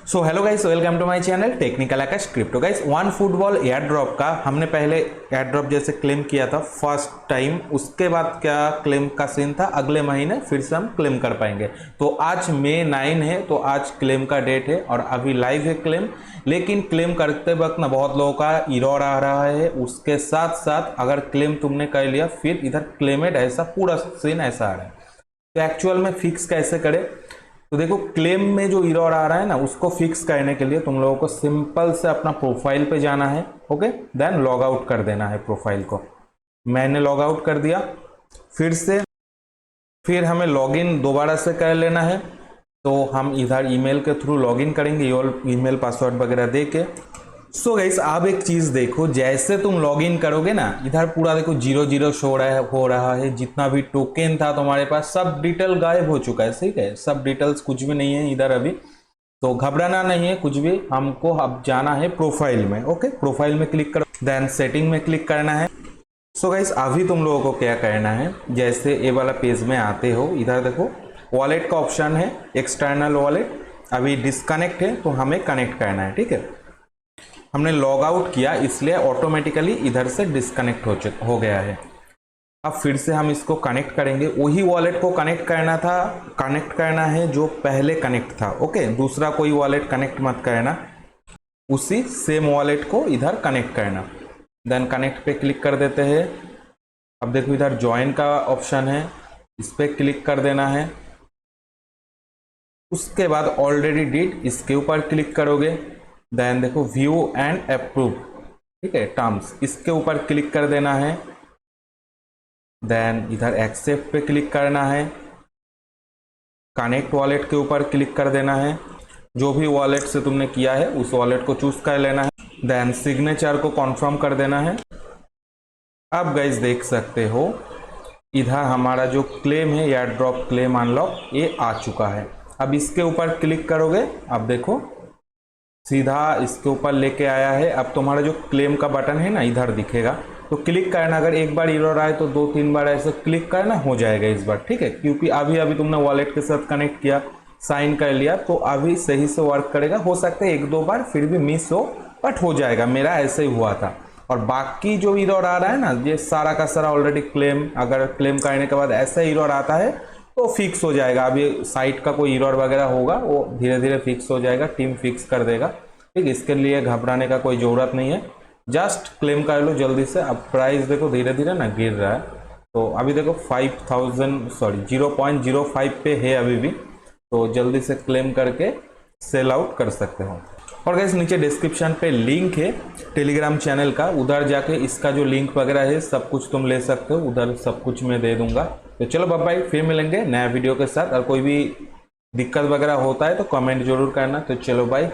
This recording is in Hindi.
So hello guys, welcome to my channel technical Akash crypto. Guys, one football airdrop का हमने पहले एयर ड्रॉप जैसे क्लेम किया था फर्स्ट टाइम, उसके बाद क्या क्लेम का सीन था, अगले महीने फिर से हम क्लेम कर पाएंगे। तो आज मई 9 है, तो आज क्लेम का डेट है और अभी लाइव है क्लेम। लेकिन क्लेम करते वक्त ना बहुत लोगों का एरर आ रहा है। उसके साथ साथ अगर क्लेम तुमने कर लिया फिर इधर क्लेमेड ऐसा पूरा सीन ऐसा आ रहा है। तो एक्चुअल में फिक्स कैसे करें? तो देखो, क्लेम में जो एरर आ रहा है ना, उसको फिक्स करने के लिए तुम लोगों को सिंपल से अपना प्रोफाइल पे जाना है। ओके, देन लॉग आउट कर देना है प्रोफाइल को। मैंने लॉग आउट कर दिया। फिर हमें लॉगिन दोबारा से कर लेना है। तो हम इधर ईमेल के थ्रू लॉगिन करेंगे, ईमेल पासवर्ड वगैरह दे के। सो गाइस, आप एक चीज देखो, जैसे तुम लॉगिन करोगे ना, इधर पूरा देखो 0 हो रहा है। जितना भी टोकन था तुम्हारे पास सब डिटेल गायब हो चुका है। ठीक है, सब डिटेल्स कुछ भी नहीं है इधर अभी। तो घबराना नहीं है कुछ भी। हमको अब जाना है प्रोफाइल में। ओके, प्रोफाइल में क्लिक करो, देन सेटिंग में क्लिक करना है। सो गाइस, अभी तुम लोगों को क्या करना है, जैसे ये वाला पेज में आते हो, इधर देखो वॉलेट का ऑप्शन है, एक्सटर्नल वॉलेट। अभी डिस्कनेक्ट है तो हमें कनेक्ट करना है। ठीक है, हमने लॉग आउट किया इसलिए ऑटोमेटिकली इधर से डिस्कनेक्ट हो गया है। अब फिर से हम इसको कनेक्ट करेंगे। वही वॉलेट को कनेक्ट करना है जो पहले कनेक्ट था। ओके, दूसरा कोई वॉलेट कनेक्ट मत करना, उसी सेम वॉलेट को इधर कनेक्ट करना। देन कनेक्ट पे क्लिक कर देते हैं। अब देखो इधर ज्वाइन का ऑप्शन है, इस पर क्लिक कर देना है। उसके बाद ऑलरेडी डिड, इसके ऊपर क्लिक करोगे। देन देखो व्यू एंड अप्रूव, ठीक है, टर्म्स, इसके ऊपर क्लिक कर देना है। देन इधर एक्सेप्ट पे क्लिक करना है। कनेक्ट वॉलेट के ऊपर क्लिक कर देना है। जो भी वॉलेट से तुमने किया है उस वॉलेट को चूज कर लेना है। देन सिग्नेचर को कॉन्फर्म कर देना है। अब गाइस देख सकते हो इधर हमारा जो क्लेम है, एयर ड्रॉप क्लेम अनलॉक, ये आ चुका है। अब इसके ऊपर क्लिक करोगे, अब देखो सीधा इसके ऊपर लेके आया है। अब तुम्हारा जो क्लेम का बटन है ना, इधर दिखेगा, तो क्लिक करना। अगर एक बार एरर आए तो 2-3 बार ऐसे क्लिक करना, हो जाएगा इस बार। ठीक है, क्योंकि अभी तुमने वॉलेट के साथ कनेक्ट किया, साइन कर लिया, तो अभी सही से वर्क करेगा। हो सकता है 1-2 बार फिर भी मिस हो, बट हो जाएगा। मेरा ऐसे ही हुआ था। और बाकी जो एरर आ रहा है ना, ये सारा का सारा ऑलरेडी क्लेम, अगर क्लेम करने के बाद ऐसा एरर आता है तो फिक्स हो जाएगा। अभी साइट का कोई एरर वगैरह होगा, वो धीरे धीरे फिक्स हो जाएगा, टीम फिक्स कर देगा। ठीक, इसके लिए घबराने का कोई जरूरत नहीं है, जस्ट क्लेम कर लो जल्दी से। अब प्राइस देखो धीरे धीरे ना गिर रहा है, तो अभी देखो 0.05 पे है अभी भी। तो जल्दी से क्लेम करके सेल आउट कर सकते हो। और गाइस, नीचे डिस्क्रिप्शन पे लिंक है टेलीग्राम चैनल का, उधर जाके इसका जो लिंक वगैरह है सब कुछ तुम ले सकते हो, उधर सब कुछ मैं दे दूंगा। तो चलो बाय, फिर मिलेंगे नया वीडियो के साथ। और कोई भी दिक्कत वगैरह होता है तो कमेंट जरूर करना। तो चलो बाय।